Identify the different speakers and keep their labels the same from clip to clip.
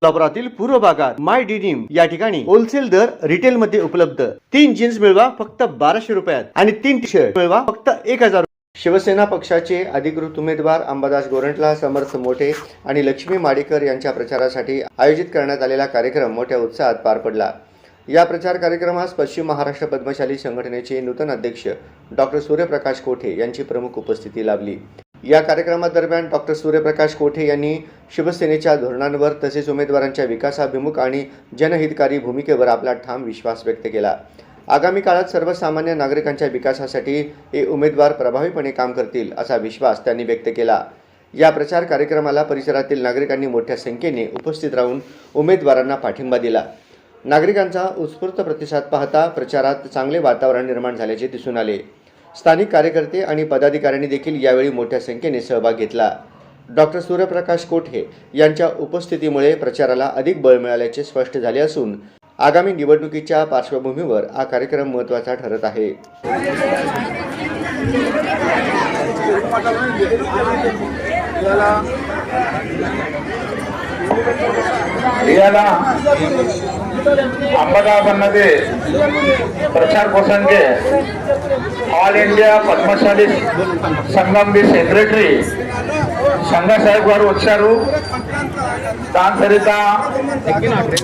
Speaker 1: सोलापुरातील पूर्व भागात माय डिनिम या ठिकाणी होलसेल दर रिटेल मध्ये उपलब्ध। 3 जीन्स मिळवा फक्त 1200 रुपयात आणि 3 टी शर्ट मिळवा फक्त 1000। शिवसेना पक्षाचे अधिकृत उमेदवार अंबादास गोरंट्याल, समर्थ मोठे आणि लक्ष्मी माडेकर यांच्या प्रचारासाठी आयोजित करण्यात आलेला कार्यक्रम मोठ्या उत्साहात पार पडला। या प्रचार कार्यक्रमास पश्चिम महाराष्ट्र पद्मशाली संघटनेचे नूतन अध्यक्ष डॉक्टर सूर्यप्रकाश कोठे यांची प्रमुख उपस्थिती लाभली। या कार्यक्रमादरम्यान डॉक्टर सूर्यप्रकाश कोठे यांनी शिवसेनेच्या धोरणांवर तसेच उमेदवारांच्या विकासाभिमुख आणि जनहितकारी भूमिकेवर आपला ठाम विश्वास व्यक्त केला। आगामी काळात सर्वसामान्य नागरिकांच्या विकासासाठी हे उमेदवार प्रभावीपणे काम करतील असा विश्वास त्यांनी व्यक्त केला। या प्रचार कार्यक्रमाला परिसरातील नागरिकांनी मोठ्या संख्येने उपस्थित राहून उमेदवारांना पाठिंबा दिला। नागरिकांचा उत्स्फूर्त प्रतिसाद पाहता प्रचारात चांगले वातावरण निर्माण झाल्याचे दिसून आले। स्थानिक कार्यकर्ते आणि पदाधिकाऱ्यांनी देखील यावेळी मोठ्या संख्येने सहभाग घेतला। डॉक्टर सूर्यप्रकाश कोठे यांच्या उपस्थितीमुळे प्रचाराला अधिक बळ मिळाल्याचे स्पष्ट झाले असून आगामी निवडणुकीच्या पार्श्वभूमीवर हा कार्यक्रम महत्त्वाचा ठरत आहे।
Speaker 2: अहमदाबाद प्रचार प्रसंगे ऑल इंडिया पद्मशाली संगम दी सेक्रेटरी संघ साहेब गारू వచ్చారు। దాని తర్వాత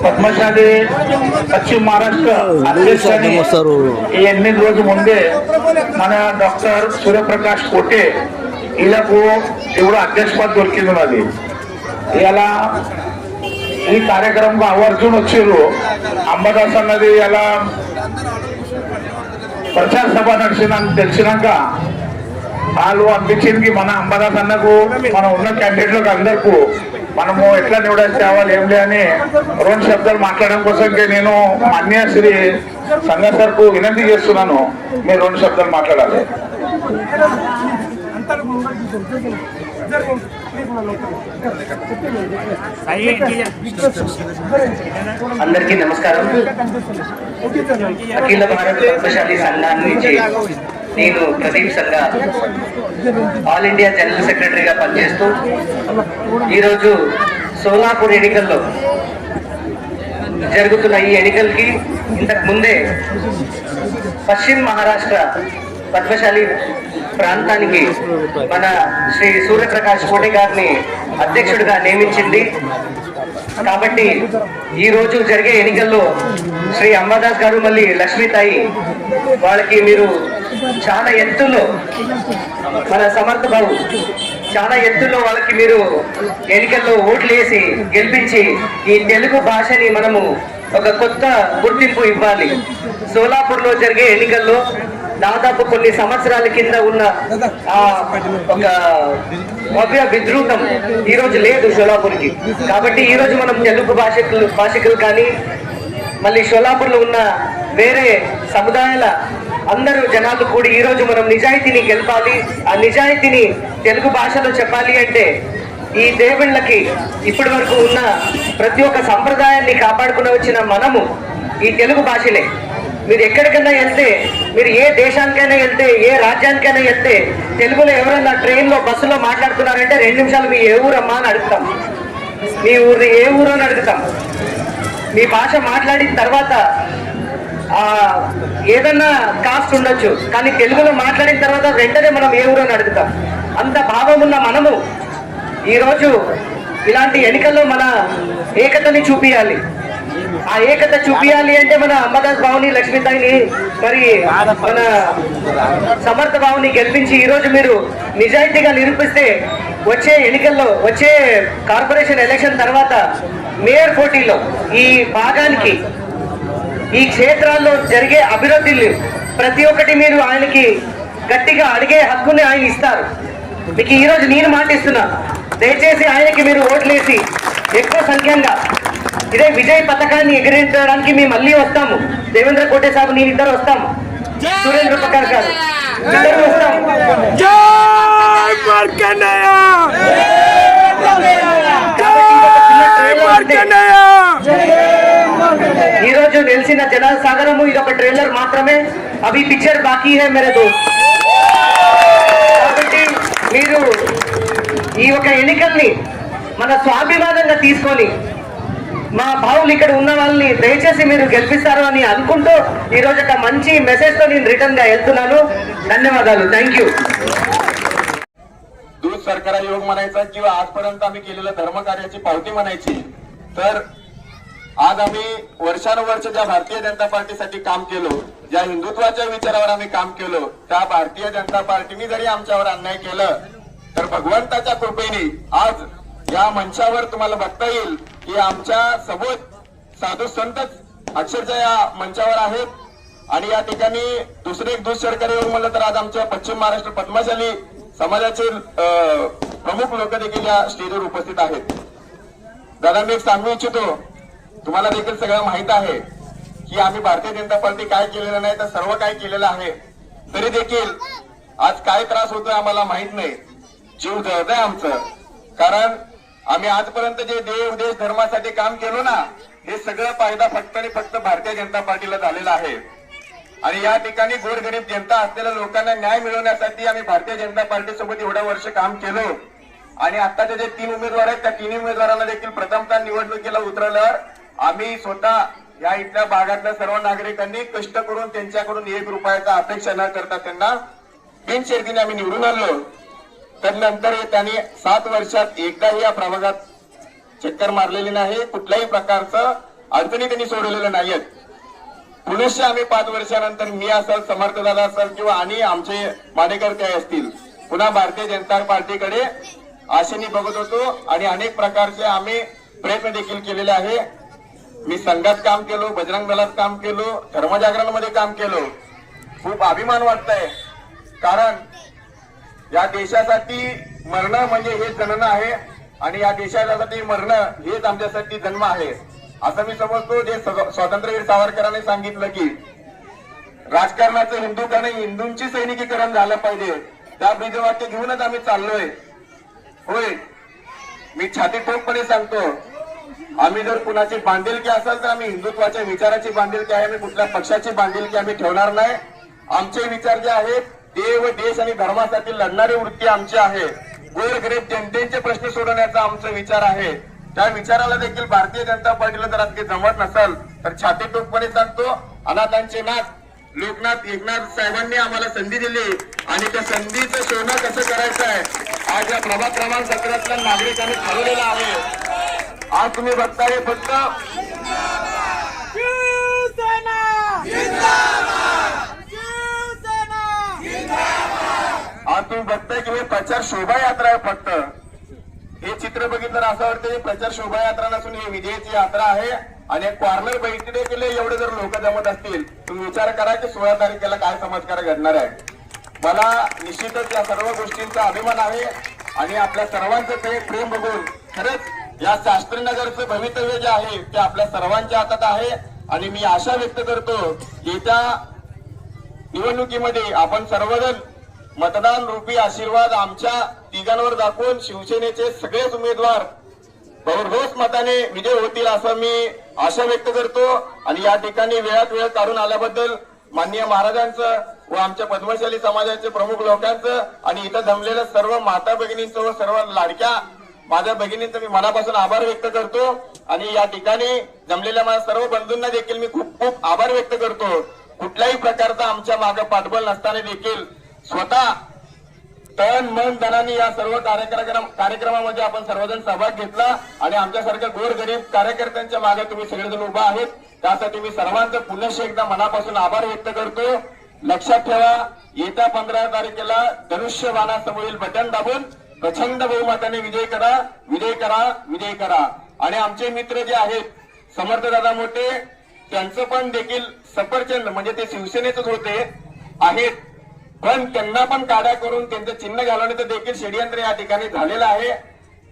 Speaker 2: పద్మశాలి పశ్చిమ మహారాష్ట్ర అధ్యక్షుని ఈ 8 రోజుల ముందే మన డాక్టర్ సూర్యప్రకాష్ కోటే ఇలాకు ఇప్పుడు అధ్యక్ష పదవి దొరికింది। ఇలా ఈ కార్యక్రమం ఆవర్జున వచ్చారు। అంబాదాస్ అన్నది ఇలా ప్రచార సభ తెలిసినాక వాళ్ళు అనిపించింది మన అంబాదాస్ అన్నకు మనం ఉన్న క్యాండిడేట్లకు అందరికీ మనము ఎట్లా నివడాల్సి తేవాలి ఏం అని 2 శబ్దాలు మాట్లాడడం కోసం నేను మాన్య శ్రీ సంఘ సార్కు వినంతి చేస్తున్నాను। మీరు 2 శబ్దాలు మాట్లాడాలి।
Speaker 3: అందరికీ నమస్కారం। అఖిల భారత పద్మశాలి సంఘాన్ని నుంచి నేను ప్రదీప్ సంఘ ఆల్ ఇండియా జనరల్ సెక్రటరీగా పనిచేస్తూ ఈరోజు సోలాపూర్ ఎన్నికల్లో జరుగుతున్న ఈ ఎన్నికలకి ఇంతకు ముందే పశ్చిమ మహారాష్ట్ర పద్మశాలి ప్రాంతానికి మన శ్రీ సూర్యప్రకాష్ కోటే గారిని అధ్యక్షుడిగా నియమించింది। కాబట్టి ఈ రోజు జరిగే ఎన్నికల్లో శ్రీ అంబాదాస్ గారు మళ్ళీ లక్ష్మీతాయి వాళ్ళకి మీరు చాలా ఎత్తులో మన సమర్థ బాబు చాలా ఎత్తులో వాళ్ళకి మీరు ఎన్నికల్లో ఓట్లు వేసి గెలిపించి ఈ తెలుగు భాషని మనము ఒక కొత్త గుర్తింపు ఇవ్వాలి। సోలాపూర్లో జరిగే ఎన్నికల్లో దాదాపు కొన్ని సంవత్సరాల కింద ఉన్న ఒక భవ్య విద్రూతం ఈ రోజు లేదు షోలాపూర్కి। కాబట్టి ఈ రోజు మనం తెలుగు భాషకులు కానీ మళ్ళీ షోలాపూర్లో ఉన్న వేరే సముదాయాల అందరూ జనాలు కూడి ఈ రోజు మనం నిజాయితీని గెలపాలి। ఆ నిజాయితీని తెలుగు భాషలో చెప్పాలి అంటే ఈ దేవుళ్ళకి ఇప్పటి వరకు ఉన్న ప్రతి ఒక్క సంప్రదాయాన్ని కాపాడుకుని వచ్చిన మనము ఈ తెలుగు భాషలే। మీరు ఎక్కడికైనా వెళ్తే, మీరు ఏ దేశానికైనా వెళ్తే, ఏ రాజ్యానికైనా వెళ్తే తెలుగులో ఎవరైనా ట్రైన్లో బస్సులో మాట్లాడుతున్నారంటే 2 నిమిషాలు మీ ఏ ఊరమ్మా అని అడుగుతాం, మీ ఊరి ఏ ఊరు అని అడుగుతాం। మీ భాష మాట్లాడిన తర్వాత ఏదన్నా కాస్ట్ ఉండొచ్చు, కానీ తెలుగులో మాట్లాడిన తర్వాత వెంటనే మనం ఏ ఊరు అని అడుగుతాం। అంత భావం ఉన్న మనము ఈరోజు ఇలాంటి ఎన్నికల్లో మన ఏకతని చూపియాలి। ఆ ఏకత చూపియాలి అంటే మన అంబాదాస్ బావుని లక్ష్మీతాయిని మరి మన సమర్థ బావుని గెలిపించి ఈరోజు మీరు నిజాయితీగా నిరూపిస్తే వచ్చే ఎన్నికల్లో వచ్చే కార్పొరేషన్ ఎలక్షన్ తర్వాత మేయర్ పోటీలో ఈ భాగానికి ఈ క్షేత్రాల్లో జరిగే అభివృద్ధిలు ప్రతి ఒక్కటి మీరు ఆయనకి గట్టిగా అడిగే హక్కుని ఆయన ఇస్తారు। మీకు ఈరోజు నేను మాటిస్తున్నా, దయచేసి ఆయనకి మీరు ఓట్లేసి ఎక్కువ సంఖ్యంగా ఇదే విజయ పథకాన్ని ఎగిరించడానికి మేము మళ్ళీ వస్తాము। దేవేంద్ర కోటే సాబ్ నేను ఇద్దరు వస్తాము, సురేంద్ర ప్రకాష్ గారు ఇద్దరు వస్తాము। ఈ రోజు తెలిసిన జనాల సాగరము ఇది ఒక ట్రైలర్ మాత్రమే, అవి పిక్చర్ బాకీ హై మేరే దోస్త్। కాబట్టి మీరు ఈ ఒక ఎన్నికల్ని మన స్వాభిమానంగా తీసుకొని మా భావులు ఇక్కడ ఉన్న వాళ్ళని దయచేసి మీరు గెలిపిస్తారు అని అనుకుంటూ ఈ రోజు ఒక మంచి మెసేజ్ తో నేను రిటర్న్ గా వెళ్తున్నాను. ధన్యవాదాలు. థ్యాంक यू.
Speaker 4: दूध सरकारा योग म्हणायचा किंवा आजपर्यंत आम्ही केलेल्या धर्मकार्याची पावती म्हणायची. तर आज आम्ही वर्षानुवर्ष ज्या भारतीय जनता पार्टीसाठी काम केलो, ज्या हिंदुत्वाच्या विचारावर आम्ही काम केलो, त्या भारतीय जनता पार्टीने जरी आमच्यावर अन्याय केलं तर भगवंताच्या कृपेने आज या मंचावर तुम्हाला बघता येईल की आमच्या सोबत साधू संतच अक्षरशः या मंचावर आहेत. आणि या ठिकाणी दुसरे एक दूध सरकारी योग म्हणलं तर आज आमच्या पश्चिम महाराष्ट्र पद्मशाली समाजाचे प्रमुख लोक देखील या स्टेजवर उपस्थित आहेत. दादा मी एक सांगू इच्छितो, तुम्हाला देखील सगळं माहित आहे की आम्ही भारतीय जनता पार्टी काय केलेलं नाही तर सर्व काय केलेलं आहे. तरी देखील आज काय त्रास होतोय आम्हाला माहित नाही. जीव जळतंय आमचं, कारण आम्ही आजपर्यंत जे देव देश धर्मासाठी काम केलो ना, हे सगळं फायदा फक्त आणि फक्त भारतीय जनता पार्टीला झालेला आहे. आणि या ठिकाणी गोरगरीब जनता असलेल्या लोकांना न्याय मिळवण्यासाठी आम्ही भारतीय जनता पार्टी सोबत एवढ्या वर्ष काम केलो. आणि आताचे जे 3 उमेदवार आहेत त्या 3 उमेदवारांना देखील प्रथमतः निवडणुकीला उतरल्यावर आम्ही स्वतः या इथल्या भागातल्या सर्व नागरिकांनी कष्ट करून त्यांच्याकडून 1 रुपयाचा अपेक्षा न करता त्यांना बिनशर्तीने आम्ही निवडून आणलो. त्यानंतर त्यांनी 7 वर्षात एकदाही या प्रभागात चक्कर मारलेली नाही, कुठल्याही प्रकारचं अडचणी त्यांनी सोडवलेल्या नाहीत. पुनश्च आम्ही 5 वर्षानंतर मी असेल, समर्थदादा असेल किंवा आणि आमचे मानेकर्ते असतील, पुन्हा भारतीय जनता पार्टीकडे आशेने बघत होतो आणि अनेक प्रकारचे आम्ही प्रयत्न देखील केलेले आहे. मी संघात काम केलो, बजरंग दलात काम केलो, धर्मजागरणमध्ये काम केलो. खूप अभिमान वाटतंय, कारण या देशासाठी मरणं म्हणजे हे जन्म आहे आणि या देशासाठी मरणं हेच आमच्यासाठी जन्म आहे असं मी समजतो. जे स्वातंत्र्यवीर सावरकरांनी सांगितलं की राजकारणाचं हिंदूकरण, हिंदूंची सैनिकीकरण झालं पाहिजे, त्या ब्रीदवाक्य घेऊनच आम्ही चाललोय. होय, मी छाती ठोकपणे सांगतो, आम्ही जर कुणाची बांधिलकी असेल तर आम्ही हिंदुत्वाच्या विचाराची बांधिलकी आहे, आम्ही कुठल्या पक्षाची बांधिलकी आम्ही ठेवणार नाही. आमचे विचार जे आहेत देव देश आणि धर्मासाठी लढणारी वृत्ती आमची आहे. गोरगरीब जनतेचे प्रश्न सोडवण्याचा आमचा विचार आहे. त्या विचाराला देखील भारतीय जनता पार्टीला जर आज जमत नसेल तर छाती टोकपणे सांगतो, अनाथांचे नाथ लोकनाथ एकनाथ साहेबांनी आम्हाला संधी दिली आणि त्या संधीचं सोनं कसं करायचं आहे आज या प्रभाग क्रमांक 17 नागरिकांनी ठरवलेलं आहे. आज तुम्ही बघताय फक्त आज तुम्ही बघताय की हे प्रचार शोभायात्रा आहे. फक्त हे चित्र बघितलं असं वाटतं हे प्रचार शोभायात्रा नसून ही विजयाची यात्रा आहे. आणि कॉर्नर बैठी देखील एवढे जर लोक जमत असतील, तुम्ही विचार करा की 16 तारखेला काय चमत्कार घडणार आहे. मला निश्चितच या सर्व गोष्टींचा अभिमान आहे आणि आपल्या सर्वांचं ते प्रेम बघून खरंच या शास्त्रीनगरचं भवितव्य जे आहे ते आपल्या सर्वांच्या हातात आहे. आणि मी आशा व्यक्त करतो येत्या निवडणुकीमध्ये आपण सर्वजण मतदान रूपी आशीर्वाद आमच्या तिघांवर दाखवून शिवसेनेचे सगळेच उमेदवार बहुरोस मताने विजय होतील असं मी आशा व्यक्त करतो. आणि या ठिकाणी वेळात वेळ काढून आल्याबद्दल माननीय महाराजांचं व आमच्या पद्मशाली समाजाचे प्रमुख लोकांचं आणि इथं जमलेल्या सर्व माता भगिनींचं व सर्व लाडक्या माझ्या भगिनींचं मी मनापासून आभार व्यक्त करतो. आणि या ठिकाणी जमलेल्या माझ्या सर्व बंधूंना देखील मी खूप खूप आभार व्यक्त करतो. कुठल्याही प्रकारचा आमच्या मागे पाठबळ नसताना देखील स्वतः तन मन धनाने या सर्व कार्यक्रमामध्ये आपण सर्वजण सहभाग घेतला आणि आमच्यासारख्या गोरगरीब कार्यकर्त्यांच्या मागे तुम्ही सगळेजण उभा आहेत. त्यासाठी मी सर्वांचं पुनश्च एकदा मनापासून आभार व्यक्त करतो. लक्षात ठेवा, येत्या 15 तारखेला धनुष्य बाणासमोरील बटन दाबून प्रचंड बहुमताने विजय करा, विजय करा, विजय करा. आणि आमचे मित्र जे आहेत समर्थदादा मोठे, त्यांचं पण देखील सफरचंद म्हणजे ते शिवसेनेचेच होते आहेत, पण त्यांना पण काढा करून त्यांचं चिन्ह घालवण्याचं देखील षडयंत्र या ठिकाणी झालेलं आहे.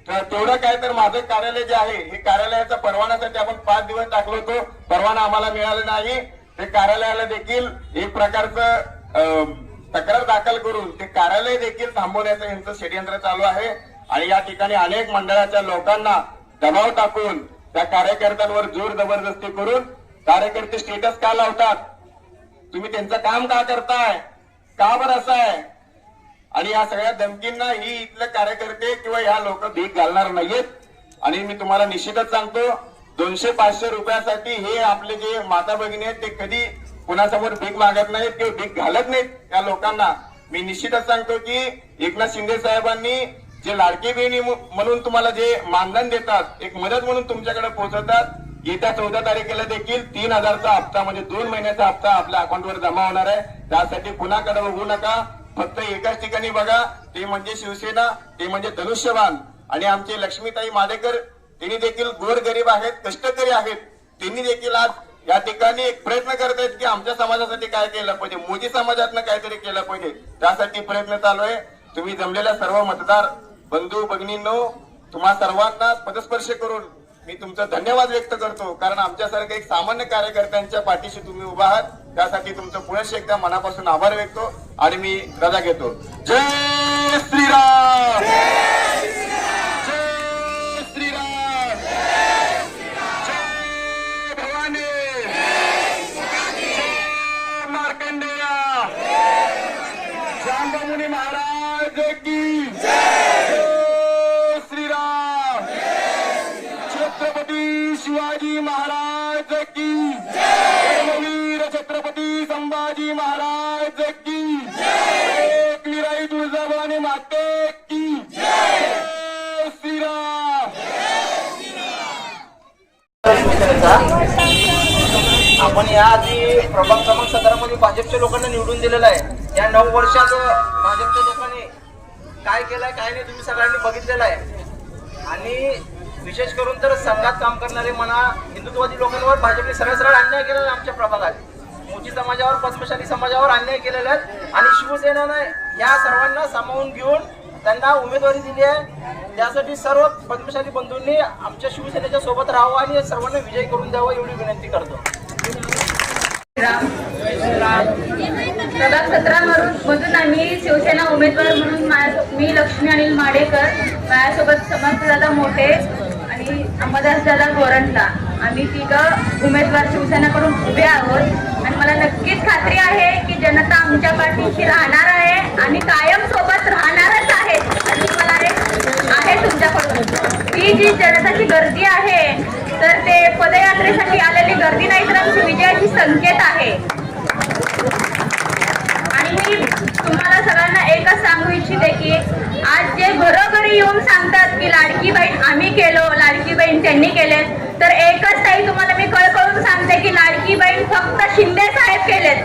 Speaker 4: तेवढं काय तर माझं कार्यालय जे आहे हे कार्यालयाचा परवान्यासाठी आपण 5 दिवस टाकलो होतो, परवाना आम्हाला मिळाला नाही. ते कार्यालयाला देखील एक प्रकारचं तक्रार दाखल करून ते कार्यालय देखील थांबवण्याचं यांचं षडयंत्र चालू आहे. आणि या ठिकाणी अनेक मंडळाच्या लोकांना दबाव टाकून त्या कार्यकर्त्यांवर जोर जबरदस्ती करून कार्यकर्ते स्टेटस का लावतात, तुम्ही त्यांचं काम का करताय, का बरं असं आहे. आणि या सगळ्या धमकींना ही इथले कार्यकर्ते किंवा ह्या लोक भीक घालणार नाहीयेत. आणि मी तुम्हाला निश्चितच सांगतो 200-500 रुपयासाठी हे आपले जे माता भगिनी आहेत ते कधी कुणासमोर भीक मागत नाहीत किंवा भीक घालत नाहीत. त्या लोकांना मी निश्चितच सांगतो की एकनाथ शिंदे साहेबांनी जे लाडकी बहिणी म्हणून तुम्हाला जे मानधन देतात, एक मदत म्हणून तुमच्याकडे पोहोचवतात, येत्या 14 तारखेला देखील 3,000चा हप्ता म्हणजे 2 महिन्याचा हप्ता आपल्या अकाउंटवर जमा होणार आहे. त्यासाठी कुणाकडे बघू नका, फक्त एकाच ठिकाणी बघा, ते म्हणजे शिवसेना, ते म्हणजे धनुष्यबाण. आणि आमचे लक्ष्मीताई माडेकर त्यांनी देखील गोरगरीब आहेत, कष्टकरी आहेत, त्यांनी देखील आज या ठिकाणी एक प्रयत्न करत आहेत की आमच्या समाजासाठी काय केलं पाहिजे, मोदी समाजातनं काहीतरी केलं पाहिजे, त्यासाठी प्रयत्न चालू आहे. तुम्ही जमलेल्या सर्व मतदार बंधू भगिनींनो, तुम्हा सर्वांना पदस्पर्श करून मी तुमचा धन्यवाद व्यक्त करतो, कारण आमच्यासारख्या एक सामान्य कार्यकर्त्यांच्या पाठीशी तुम्ही उभा आहात. त्यासाठी तुमचं पुनश्च एकदा मनापासून आभार व्यक्त आणि मी रजा घेतो. जय श्रीराम, जय श्रीराम, जय भवानी, जय मार्कंडेया, जांबमुनी महाराज की जय श्रीराम, छत्रपती शिवाजी महाराज की धर्मवीर छत्रपती संभाजी महाराज की एक निराई तुळजाभवानी माते की जय श्रीराम.
Speaker 5: आपण या आधी प्रभाग क्रमांक 17 मध्ये भाजपच्या लोकांना निवडून दिलेलं आहे. या 9 वर्षात भाजपच्या लोकांनी काय केलंय काय नाही तुम्ही सगळ्यांनी बघितलेलं आहे. आणि विशेष करून तर संघात काम करणारे म्हणा, हिंदुत्ववादी लोकांवर भाजपने सरळ अन्याय केलेला आहे. आमच्या प्रभागात मोची समाजावर, पद्मशाली समाजावर अन्याय केलेला आहे. आणि शिवसेनेनं या सर्वांना सामावून घेऊन त्यांना उमेदवारी दिली आहे. त्यासाठी सर्व पद्मशाली बंधूंनी आमच्या शिवसेनेच्या सोबत राहावं आणि सर्वांना विजयी करून द्यावं एवढी विनंती करतो.
Speaker 6: प्रभाग 17 मधून आम्ही शिवसेना उमेदवार म्हणून मी लक्ष्मी अनिल माडेकर, माझ्यासोबत समर्थदादा मोठे आणि अंबादासदादा गोरंटला, आम्ही तिघं उमेदवार शिवसेनेकडून उभे आहोत. आणि मला नक्कीच खात्री आहे की जनता आमच्या पाठीशी राहणार आहे आणि कायम सोबत राहणारच आहे. अशी मला आहे तुमच्याकडून ही जी जनताची गर्दी आहे तर ते पदयात्रेसाठी आलेली गर्दी नाही तर आमची विजयाची संकेत आहे. आणि मी तुम्हाला सगळ्यांना एकच सांगू इच्छिते की आज जे घरोघरी येऊन सांगतात की लाडकी बहीण आम्ही केलो, लाडकी बहीण त्यांनी केले, तर एकच ताई तुम्हाला मी कळकळून सांगते की लाडकी बहीण फक्त शिंदे साहेब केलेत.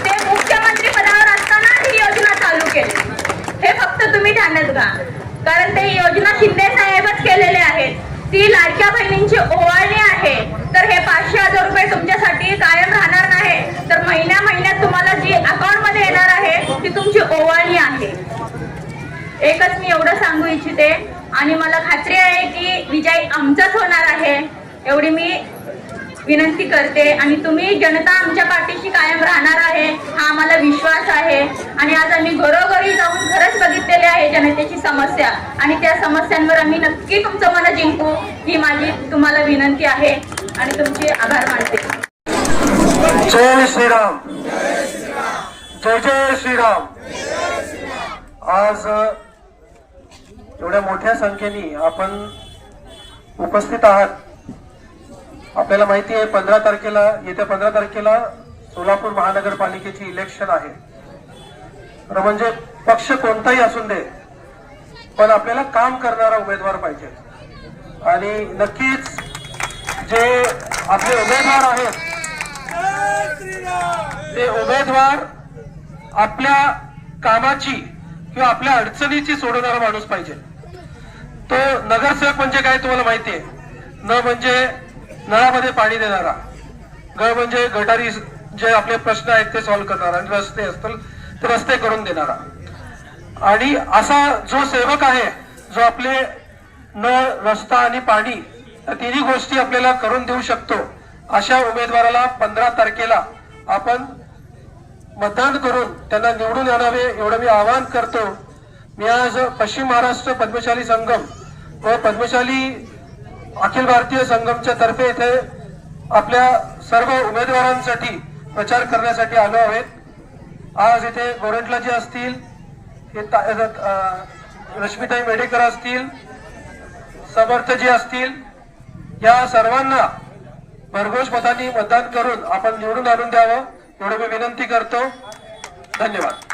Speaker 6: ते मुख्यमंत्री पदावर असताना ही योजना चालू केली, हे फक्त तुम्ही ध्यानात घ्या, कारण ते योजना शिंदे साहेबच केलेले आहेत. ती लाडक्या बहिणींची ओवाळणी आहे. तर हे 500,000 रुपये तुमच्यासाठी कायम राहणार नाही, तर महिन्यात तुम्हाला जी अकाउंट मध्ये येणार आहे ती तुमची ओवाळणी आहे. एकच मी एवढं सांगू इच्छिते आणि मला खात्री आहे की विजय आमचाच होणार आहे एवढी मी विनंती करते. आणि तुम्ही जनता आमच्या पाठीशी कायम राहणार आहे हा आम्हाला विश्वास आहे. आणि आज आम्ही घरोघरी जाऊन खरंच बघितलेले आहे जनतेची समस्या आणि त्या समस्यांवर आम्ही नक्की तुमचं मन जिंकू ही माझी तुम्हाला विनंती आहे आणि तुमचे आभार मानते.
Speaker 2: जय श्रीराम, जय जय श्रीराम. आज एवढ्या मोठ्या संख्येने आपण उपस्थित आहात. आपल्याला माहिती आहे येत्या 15 तारखेला सोलापूर महानगरपालिकेची इलेक्शन आहे. म्हणजे पक्ष कोणताही असून दे, पण आपल्याला काम करणारा उमेदवार पाहिजे. आणि नक्कीच जे आपले उमेदवार आहेत ते उमेदवार आपल्या कामाची किंवा आपल्या अडचणीची सोडवणारा माणूस पाहिजे. तो नगरसेवक म्हणजे काय तुम्हाला माहिती आहे, न म्हणजे नळामध्ये पाणी देणारा, ग म्हणजे गटारी जे आपले प्रश्न आहेत ते सॉल्व्ह करणारा, आणि रस्ते असतील तर रस्ते करून देणारा. आणि असा जो सेवक आहे जो आपले नळ, रस्ता आणि पाणी या तिन्ही गोष्टी आपल्याला करून देऊ शकतो, अशा उमेदवाराला 15 तारखेला आपण मतदान करून त्यांना निवडून आणावे एवढं मी आवाहन करतो. मी आज पश्चिम महाराष्ट्र पद्मशाली संगम व पद्मशाली अखिल भारतीय संगमच्या तर्फे इथे आपल्या सर्व उमेदवारांसाठी प्रचार करण्यासाठी आलो आहोत. आज इथे गोरंटला जे असतील, रश्मिताई मेडेकर असतील, समर्थ जे असतील,
Speaker 7: या सर्वांना भरघोष मतांनी मतदान करून आपण निवडून आणून द्यावं एवढं मी विनंती करतो. धन्यवाद.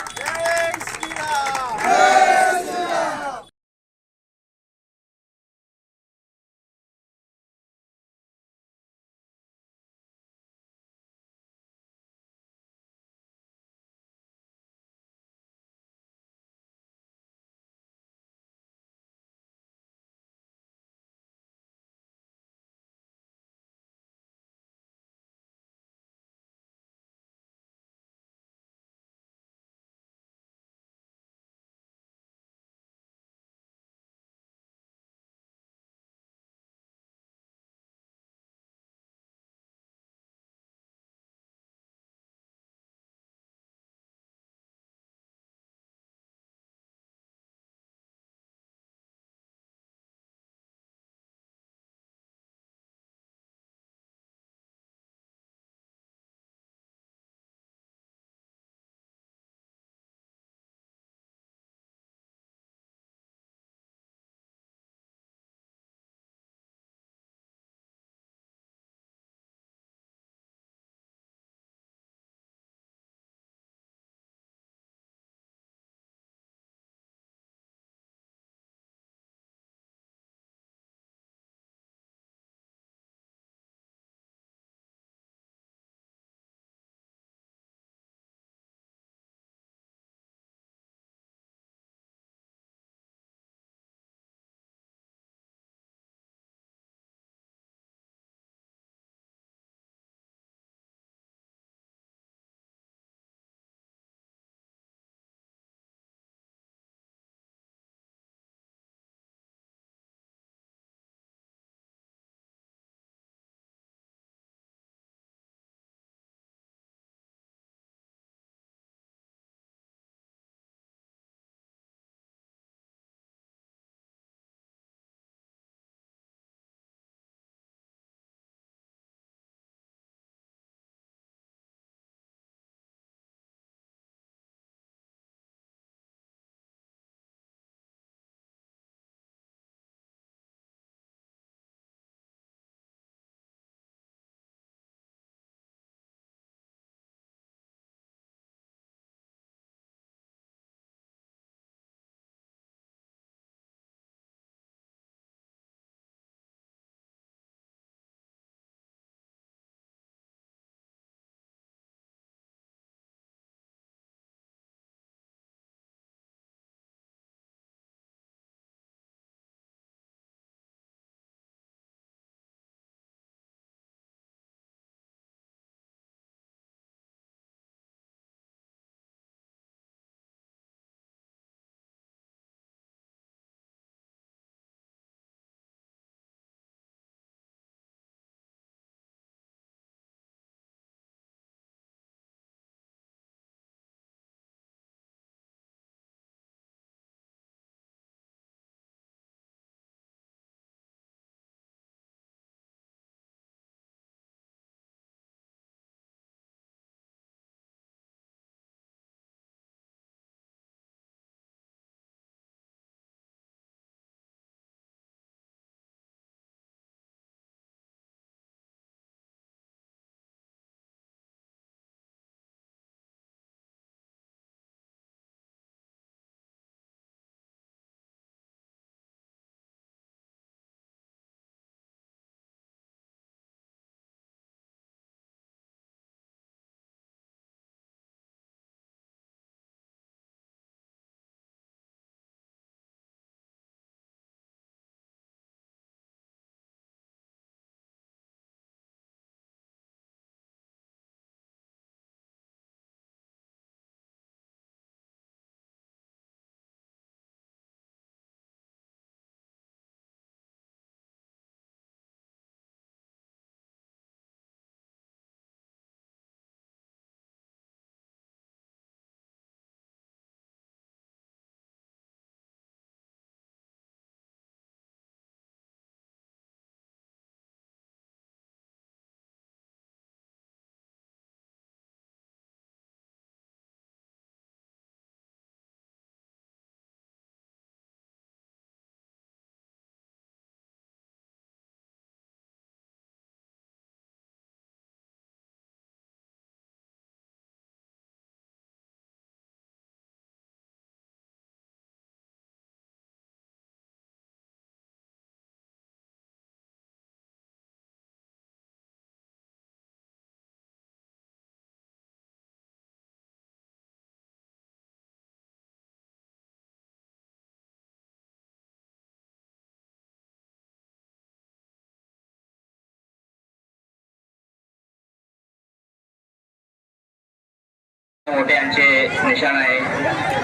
Speaker 3: मोठे यांचे निशाण आहे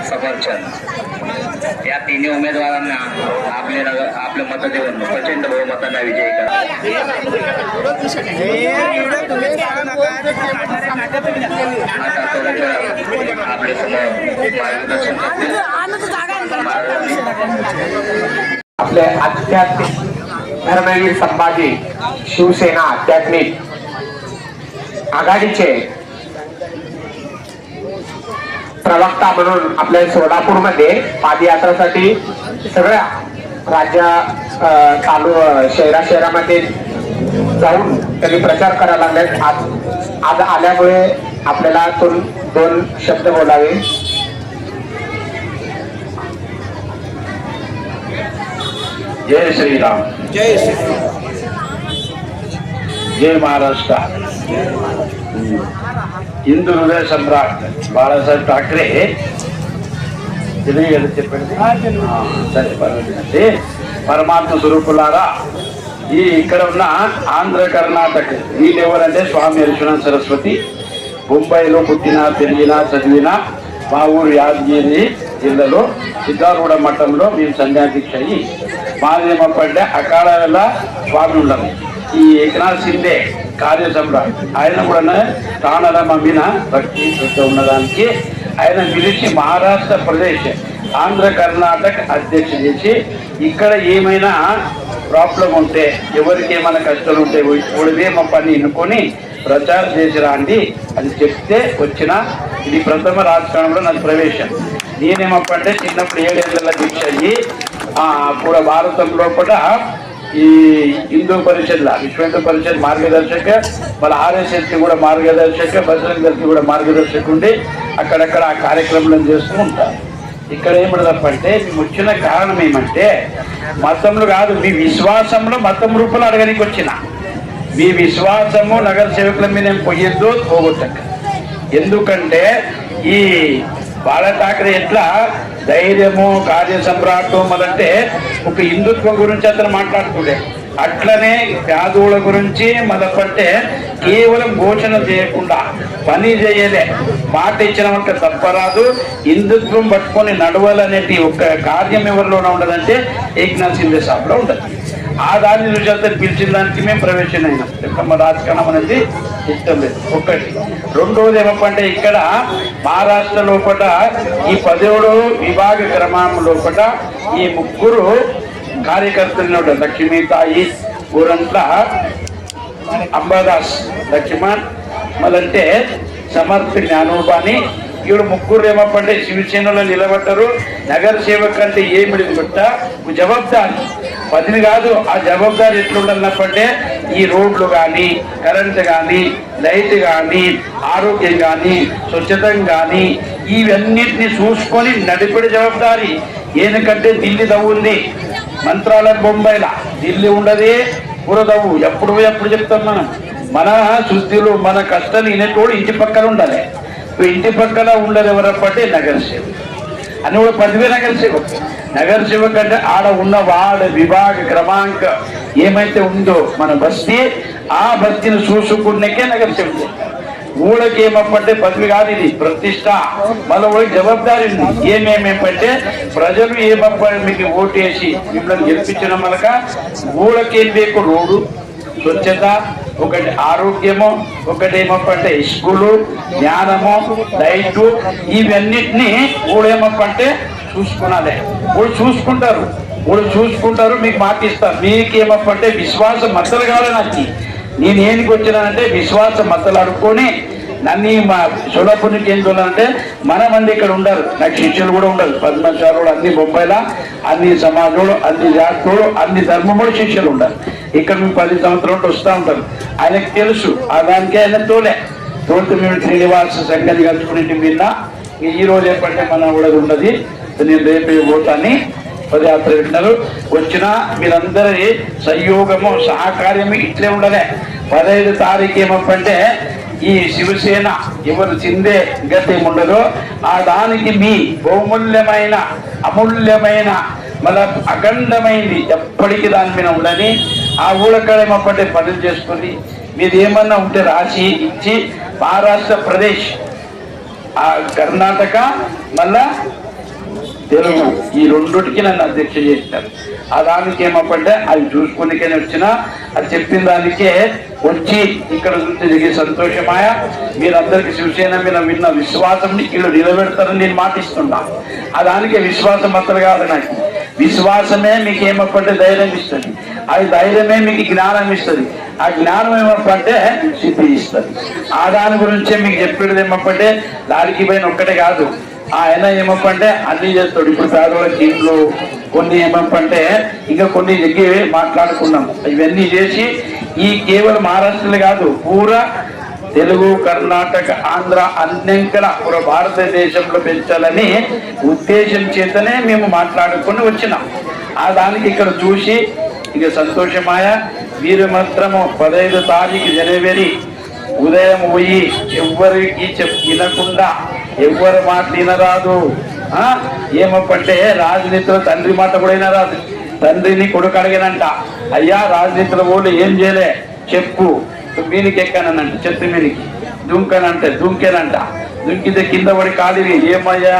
Speaker 3: सफरचंद. या तिन्ही उमेदवारांना आपलं मत देऊन प्रचंड बहुमताने विजयी करा. आता थोडं आपले समोर मार्गदर्शन
Speaker 8: आपले आध्यात्मिक धर्मवीर संभाजी शिवसेना आध्यात्मिक आघाडीचे प्रवक्ता म्हणून आपल्या सोलापूरमध्ये पादयात्रासाठी सगळ्या चालू शहरामध्ये जाऊन त्यांनी प्रचार करायला लागले. आज आल्यामुळे आपल्याला दोन शब्द बोलावे.
Speaker 2: जय श्रीराम.
Speaker 5: जय श्री
Speaker 2: जय महाराष्ट्र. हिंदू हृदय सम्राट బాలాసాహెబ్ ఠాక్రే చెప్పండి. సరే పర్వాలేదండి. పరమాత్మ స్వరూపులారా, ఈ ఇక్కడ ఉన్న ఆంధ్ర కర్ణాటక వీళ్ళెవరంటే స్వామి విశ్వనాథ సరస్వతి. ముంబైలో పుట్టిన పెరిగిన చదివిన మా ఊరు యాదగిరి జిల్లాలో సిద్ధారూఢ మఠంలో మేము సన్యాదీక్ష అయ్యి మాదేమప్పంటే అకాడల స్వామి ఉండము. ఈ ఏకనాథ్ సిండే కార్యసమ్రాట్ ఆయన కూడా తానల మమ్మిన భక్తి శ్రద్ధ ఉన్నదానికి ఆయన పిలిచి మహారాష్ట్ర ప్రదేశ్ ఆంధ్ర కర్ణాటక అధ్యక్ష చేసి ఇక్కడ ఏమైనా ప్రాబ్లం ఉంటే ఎవరికి ఏమైనా కష్టాలు ఉంటే ఒడివేమ పని ఎన్నుకొని ప్రచారం చేసి రాండి అని చెప్తే వచ్చిన. ఇది ప్రథమ రాజకారణంలో నాకు ప్రవేశం. నేనేమప్పంటే చిన్నప్పుడు 7 ఏళ్ళ దీక్ష అయ్యి కూడా భారతం లోపల ఈ హిందూ పరిషత్ల విశ్వ హిందూ పరిషత్ మార్గదర్శక, మళ్ళీ ఆర్ఎస్ఎస్కి కూడా మార్గదర్శక, బజరంగ్ దళకి కూడా మార్గదర్శక ఉండి అక్కడక్కడ ఆ కార్యక్రమాలను చేస్తూ ఉంటారు. ఇక్కడ ఏమడదప్పంటే మేము వచ్చిన కారణం ఏమంటే మతంలో కాదు, మీ విశ్వాసంలో మతం రూపంలో అడగడానికి వచ్చిన. మీ విశ్వాసము నగర సేవకుల మీద ఏం పోయొద్దు పోగొట్టక. ఎందుకంటే ఈ బాలా ఠాక్రే ఎట్లా ధైర్యము కార్యసమ్రాటం మొదంటే ఒక హిందుత్వం గురించి అతను మాట్లాడుతుండే, అట్లనే పేదోళ్ళ గురించి మొదపంటే కేవలం ఘోషణ చేయకుండా పని చేయలే, మాట ఇచ్చినమంటే తప్పరాదు, హిందుత్వం పట్టుకొని నడవాలనేటి ఒక కార్యం ఎవరిలోనే ఉండదంటే ఏకనాథ్ సిండే సాబ్లో ఉండదు. ఆ దాన్ని చూసి అతను పిలిచిన దానికి మేము ప్రవేశం అయినాం. మా రాజకారణం అనేది ఇష్టం లేదు. ఒకటి. రెండోది ఏమంటే ఇక్కడ మహారాష్ట్ర లోపల ఈ 17వ విభాగ క్రమం లోపల ఈ 3 కార్యకర్తలు లక్ష్మీతాయి ఊరంట్ల అంబాదాస్ లక్ష్మణ్ మళ్ళంటే సమర్థ జ్ఞానోబాని. ఈవిడ 3 ఏమంటే శివసేనలో నిలబడ్డారు. నగర సేవక్ అంటే ఏమిడి పెట్ట జవాబాదారి పదిని కాదు. ఆ జవాబాదారి ఎట్లుండాలన్నప్పంటే ఈ రోడ్లు కానీ, కరెంట్ కానీ, లైట్ కానీ, ఆరోగ్యం కానీ, స్వచ్ఛతం కానీ ఇవన్నిటిని చూసుకొని నడిపడే జవాబాదారి. ఏనకంటే ఢిల్లీ దవ్వుంది, మంత్రాలయం బొంబాయిలా, ఢిల్లీ ఉండదే పురదవ్వు. ఎప్పుడు చెప్తాం మనం. మన శుద్ధిలో మన కష్టాలు వినేటోడు ఇంటి పక్కన ఉండాలి. ఇంటి పక్కన ఉండరు ఎవరప్పంటే నగర సేవక్ అని కూడా 10,000 నగర సేవక్. నగర సేవక్ అంటే ఆడ ఉన్న వార్డు విభాగ క్రమాంక ఏమైతే ఉందో మన బస్తీ, ఆ బస్తీని చూసుకునేకే నగర సేవక్. ఊళ్ళకి ఏమప్పంటే పదవి కాదు, ఇది ప్రతిష్ట. మళ్ళీ జవాబాదారి ఉంది. ఏమేమంటే ప్రజలు ఏమప్పంటే మీకు ఓటేసి మిమ్మల్ని గెలిపించిన మనక ఊళ్ళకి ఏం ಬೇಕು రోడ్డు, స్వచ్ఛత, ఒకటి ఆరోగ్యము, ఒకటి ఏమప్పంటే స్కూలు, జ్ఞానము, లైటు, ఇవన్నిటినీ ఊళ్ళేమప్పంటే చూసుకున్నాలే. ఊళ్ళు చూసుకుంటారు, మీకు మాట ఇస్తారు. మీకేమప్పంటే విశ్వాస మద్దలు కావాలి. నాకు నేను ఏనికి వచ్చినానంటే విశ్వాస మద్దలు అడుక్కొని నన్ను మా సోలాపూర్కి ఏం చూడాలంటే మన మంది ఇక్కడ ఉండరు. నాకు శిష్యులు కూడా ఉండరు. పద్మశాలుడు అన్ని బొంబాయిలా, అన్ని సమాజంలో, అన్ని జాతులు, అన్ని ధర్మములు శిష్యులు ఉండరు. ఇక్కడ మేము 10 సంవత్సరాలు వస్తూ ఉంటారు. ఆయనకు తెలుసు. ఆ దానికే ఆయన తోలితే మేము శ్రీనివాస సంఘాన్ని కలుసుకునే మీద ఈ రోజు ఏమంటే మన కూడా ఉన్నది. నేను రేపు పోతాన్ని పదయాత్ర పెట్టినారు. వచ్చిన మీరందరి సహయోగము సహకార్యము ఇట్లే ఉండలే. 15 తారీఖు ఏమంటే ఈ శివసేన ఎవరు చిందే గతి ఉండదో ఆ దానికి మీ బహుమూల్యమైన అమూల్యమైన మళ్ళా అఖండమైంది ఎప్పటికీ దాని మీద ఉండని ఆ ఊళ్ళక్కడ ఏమంటే పనులు చేసుకుని మీది ఏమన్నా ఉంటే రాసి ఇచ్చి మహారాష్ట్ర ప్రదేశ్ ఆ కర్ణాటక మళ్ళా తెలుగు ఈ రెండుటికి నన్ను అధ్యక్ష చేశారు. ఆ దానికి ఏమంటే అవి చూసుకునికనే వచ్చినా అది చెప్పిన దానికే వచ్చి ఇక్కడ చూస్తే దిగే సంతోషమాయ. మీరందరికీ శివసేన మీద విన్న విశ్వాసం వీళ్ళు నిలబెడతారని నేను మాటిస్తున్నా. ఆ దానికే విశ్వాసం మాత్రం కాదు, నాకు విశ్వాసమే మీకు ఏమంటే ధైర్యం ఇస్తుంది. అది ధైర్యమే మీకు జ్ఞానం ఇస్తుంది. ఆ జ్ఞానం ఏమంటే సిద్ధి ఇస్తుంది. ఆ దాని గురించే మీకు చెప్పేది ఏమంటే దానికి పైన ఒక్కటే కాదు, ఆయన ఏమంటే అన్ని చేస్తాడు. ఇప్పుడు పేదవాళ్ళ స్కీమ్లు కొన్ని ఏమంటే ఇంకా కొన్ని దగ్గర మాట్లాడుకున్నాం. ఇవన్నీ చేసి ఈ కేవలం మహారాష్ట్రలో కాదు, పూరా తెలుగు, కర్ణాటక, ఆంధ్ర అన్నింకల పూరా భారతదేశంలో పెంచాలని ఉద్దేశం చేతనే మేము మాట్లాడుకొని వచ్చినాం. ఆ దానికి ఇక్కడ చూసి ఇక సంతోషమాయ. వీరు మాత్రము 15 తారీఖు జనవరి ఉదయం పోయి ఎవ్వరికి వినకుండా ఎవ్వరి మాట వినరాదు. ఏమంటే రాజనీతిలో తండ్రి మాట కూడా వినరాదు. తండ్రిని కొడుకు అడిగినంట, అయ్యా రాజనీతిలో వాళ్ళు ఏం చేయలే చెప్పు, మీనికి ఎక్కానంట, చెత్త మీనికి దుంకనంటే దుంకేనంట, దుంకితే కింద పడి కాలిరి, ఏమయ్యా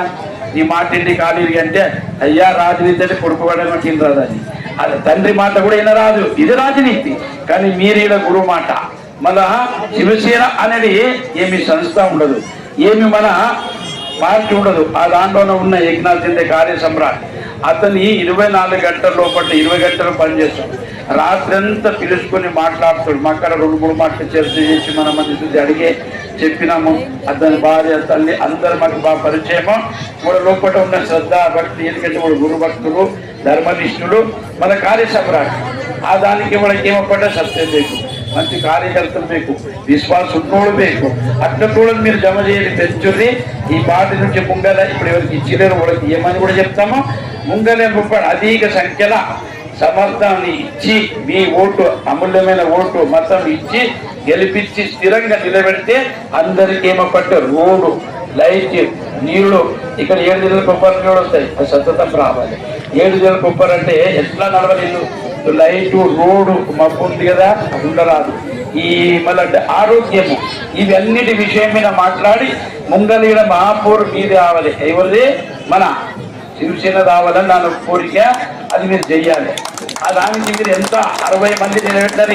Speaker 2: నీ మాట ఇంటి కాలిరి అంటే, అయ్యా రాజనీతి అంటే కొడుకు పడేమాట వినరాదని. అది తండ్రి మాట కూడా వినరాదు. ఇది రాజనీతి. కానీ మీరు ఇలా గురువు మాట. మళ్ళా శివసేన అనేది ఏమి సంస్థ ఉండదు, ఏమి మన పార్టీ ఉండదు. ఆ దాంట్లోనే ఉన్న ఏకనాథ్ సింధే కార్య సమ్రాట్ అతని 24 గంటల లోపల 20 గంటలు పనిచేస్తాడు. రాత్రి అంతా పిలుచుకొని మాట్లాడుతాడు. మా అక్కడ 2-3 మాటలు చర్చ చేసి మన మధ్య అడిగే చెప్పినాము. అతని భార్య, తల్లి అందరు మాకు బాగా పరిచయము. కూడా లోపల ఉన్న శ్రద్ధ భక్తి, ఎందుకంటే వాడు గురు భక్తులు, ధర్మనిష్ఠులు, మన కార్య సమ్రాట్. ఆ దానికి వాళ్ళకి ఏమప్పటే సత్యం ಬೇಕು, మంచి కార్యకర్తలు ಬೇಕು, విశ్వాసం ఉన్నోళ్ళు ಬೇಕು. అట్లా కూడా మీరు జమ చేయాలి, పెంచుర్రి. ఈ పార్టీ నుంచి ముంగల ఇప్పుడు ఎవరికి ఇచ్చిలేరు వాళ్ళకి ఏమని కూడా చెప్తాము. ముంగలే అధిక సంఖ్యల సమర్థాన్ని ఇచ్చి మీ ఓటు, అమూల్యమైన ఓటు మొత్తం ఇచ్చి గెలిపించి స్థిరంగా నిలబెడితే అందరికి ఏమప్పట్టే రోడ్డు, లైట్, నీళ్లు. ఇక్కడ 7 జిల్లాల కొబ్బరి నీళ్ళు వస్తాయి, అది సతతం రావాలి. 7 జిల్లాల కొబ్బరి అంటే ఎట్లా నడవాలి, లైటు, రోడ్డు మబ్బు ఉంది కదా, ఉండరాదు. ఈ మళ్ళీ ఆరోగ్యము, ఇవన్నిటి విషయం మీద మాట్లాడి ముంగలీల మహాపూర్ మీద రావాలి. ఎవరిది? మన శివసేన రావాలని నా కోరిక. అది మీరు చెయ్యాలి. ఆ దానికి మీరు ఎంత 60 మంది నిలబెట్టారు,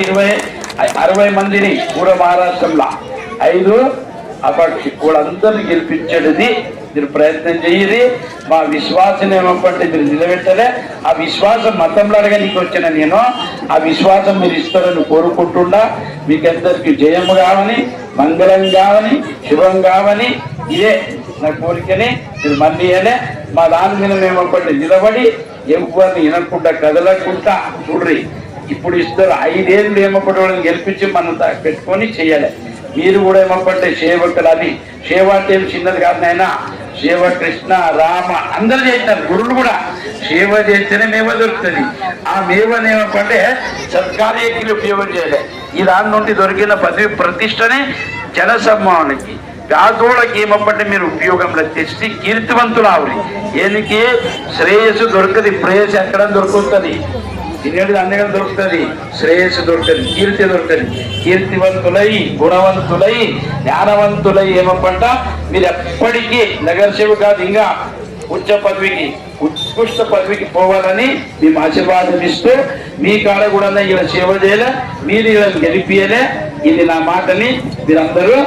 Speaker 2: 60 మందిని పూర్వ మహారాష్ట్రంలో 5 అపక్షి వాళ్ళందరినీ గెలిపించేది మీరు ప్రయత్నం చెయ్యి. మా విశ్వాసం ఏమంటే మీరు నిలబెట్టలే. ఆ విశ్వాసం మతంలో అడగడానికి వచ్చిన నేను, ఆ విశ్వాసం మీరు ఇస్తారని కోరుకుంటున్నా. మీకందరికి జయం కావని, మంగళం కావని, శుభం కావని, ఇదే నా కోరికని మీరు మళ్ళీనే మా దాని మీద మేమంటే నిలబడి ఎవరిని వినకుండా కదలకుండా చూడ్రి. ఇప్పుడు ఇస్తారు 5 ఏళ్ళు ఏమప్పటి వాళ్ళని గెలిపించి మనం పెట్టుకొని చెయ్యాలి. మీరు కూడా ఏమంటే సేవకులు, అది సేవ అంటే చిన్నది కాదు నాయన. సేవ కృష్ణ, రామ అందరూ చేసినారు. గురువులు కూడా సేవ చేస్తేనే మేవ దొరుకుతుంది. ఆ మేవని ఏమంటే సత్కార్యకి ఉపయోగం చేయాలి. ఈ దాని నుండి దొరికిన పదవి ప్రతిష్టనే జనసమ్మానికి పేదోళ్ళకి ఏమంటే మీరు ఉపయోగంలో తెచ్చి కీర్తివంతులు ఆవురి. ఏనికి శ్రేయస్సు దొరకది, ప్రేయస్సు ఎక్కడ దొరుకుతుంది, తినేది అందగా దొరుకుతుంది, శ్రేయస్సు దొరకదు, కీర్తి దొరకదు. కీర్తివంతులై, గుణవంతులై, జ్ఞానవంతులై ఏమంట మీరు ఎప్పటికీ నగర సేవ కాదు, ఇంకా ఉచ్చ పదవికి, ఉత్కృష్ట పదవికి పోవాలని మేము ఆశీర్వాదం ఇస్తూ మీ కాడ కూడా ఇలా సేవ చేయలే, మీరు ఇలా గెలిపియలే. ఇది నా మాటని మీరందరూ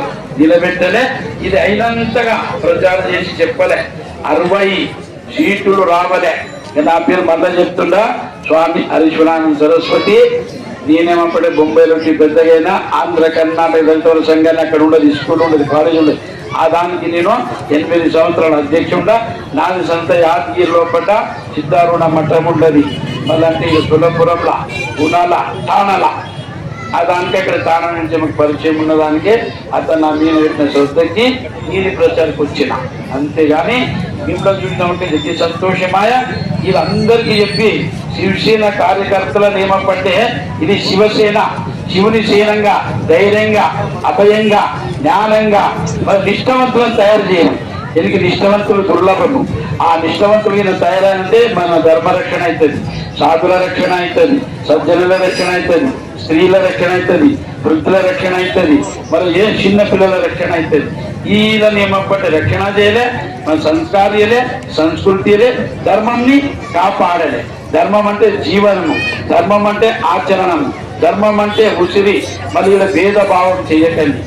Speaker 2: నిలబెట్టలే. ఇది అయినంతగా ప్రచారం చేసి చెప్పలే. 60 సీట్లు రావలే. నా పేరు మళ్ళీ చెప్తుండా, స్వామి హరీశ్వరానంద సరస్వతి. నేనేమప్పుడే బొంబాయిలో పెద్దగైనా ఆంధ్ర కర్ణాటక దళితుల సంఘాన్ని అక్కడ ఉండదు, స్కూల్ ఉండదు, కాలేజ్ ఉండదు. ఆ దానికి నేను 8 సంవత్సరాల అధ్యక్షుడా. నాది సంత యాదగిరి లోపల సిద్ధారూఢ మఠం ఉండదు. మళ్ళీ సులపురంలో, గుణాల, తానాల. ఆ దానికి అక్కడ తానా నుంచి మాకు పరిచయం ఉన్నదానికే అతను నా మీద పెట్టిన శ్రద్ధకి నీది ప్రచారకు వచ్చిన. అంతేగాని మిమ్మల్ని చూసినామంటే ఇది సంతోషమాయ. వీళ్ళందరికీ చెప్పి శివసేన కార్యకర్తలను ఏమంటే ఇది శివసేన, శివుని సేనంగా, ధైర్యంగా, అభయంగా, జ్ఞానంగా మరి నిష్ఠవంతులను తయారు చేయాలి. దీనికి నిష్ఠవంతులు దుర్లభము. ఆ నిష్ఠవంతులు తయారంటే మన ధర్మరక్షణ అవుతుంది, సాధుల రక్షణ అవుతుంది, సజ్జనుల రక్షణ అవుతుంది, స్త్రీల రక్షణ అవుతుంది, వృద్ధుల రక్షణ అవుతుంది, మరి ఏ చిన్న పిల్లల రక్షణ అవుతుంది. ఈల నియమపట్టి రక్షణ చేయలే, మన సంస్కారం చేయలే, సంస్కృతి చేయలే, ధర్మంని కాపాడలే. ధర్మం అంటే జీవనము, ధర్మం అంటే ఆచరణము, ధర్మం అంటే ఉసిరి. మళ్ళీ ఇలా భేదభావం చేయకండి.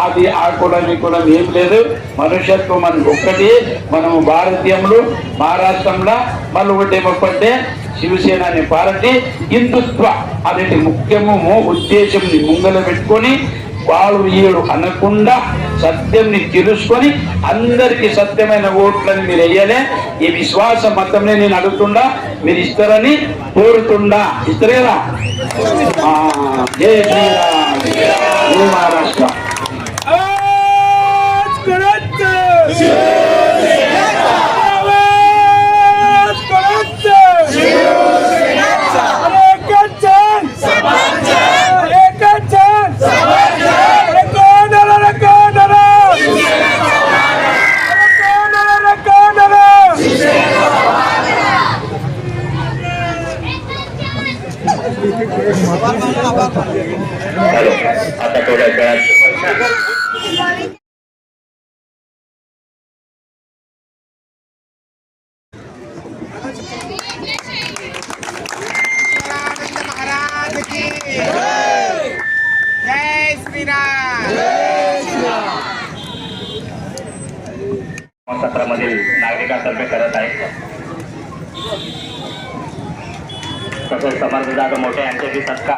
Speaker 2: అది ఆ కులం ఈ కులం ఏం లేదు, మనుష్యత్వం మనకు ఒక్కటి. మనము భారతీయములు. మహారాష్ట్రంలో మళ్ళీ ఒకటి ఏమంటే శివసేన అనే పార్టీ హిందుత్వ అనేది ముఖ్యము ఉద్దేశంని ముంగల పెట్టుకొని వాళ్ళు వీళ్ళు అనకుండా సత్యంని తెలుసుకొని అందరికి సత్యమైన ఓట్లని మీరు వేయాలి. ఈ విశ్వాస మతంలో నేను అడుగుతుండా, మీరు ఇస్తారని కోరుతుండా. ఇస్తారు కదా. జై శ్రీరామ్, జై మహారాష్ట్ర. आता थोड्या वेळात सत्रामधील नागरिकांतर्फे करत आहे. तसेच समर्थदार मोठे यांचे सत्कार.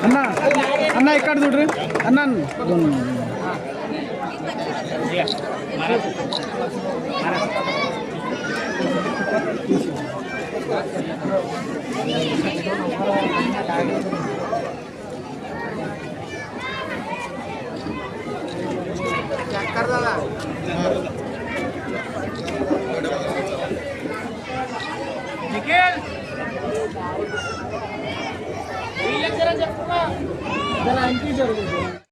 Speaker 9: అన్నా అన్నా ఇక్కడ చూడ్రి అన్నా